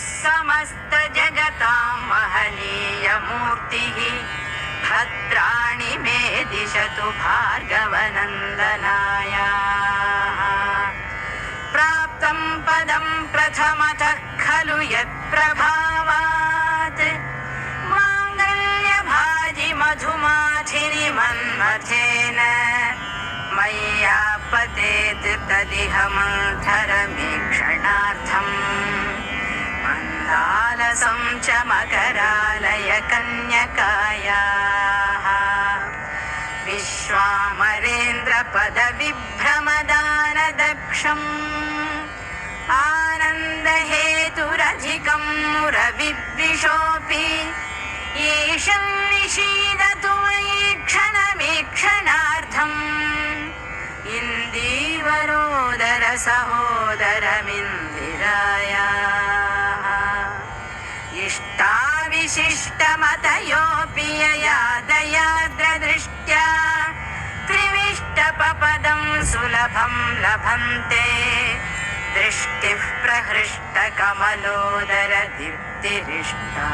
समस्तजगतां महनीयमूर्तिः भद्राणि मे दिशतु भार्गवनन्दनाय प्राप्तं पदं प्रथमतः खलु यत्प्रभावात् माङ्गल्यभाजि मधुमाथिनि मन्मथेन मय्यापतेत् तदिह मन्थरमीक्षणार्थम् मन्दालसं च मकरालय कन्यकायाः विश्वामरेन्द्रपदविभ्रमदानदक्षम् आनन्दहेतुरधिकं मुरविद्विषोऽपि ईशं निषीदतु मयि क्षणमीक्षणार्थम् इन्दीवरोदर सहोदरमिन्दिरायाः इष्टाविशिष्टमतयोऽपि यया दयाद्रदृष्ट्या त्रिविष्टपपदं सुलभं लभन्ते दृष्टिः प्रहृष्टकमलोदर दीप्तिरिष्टा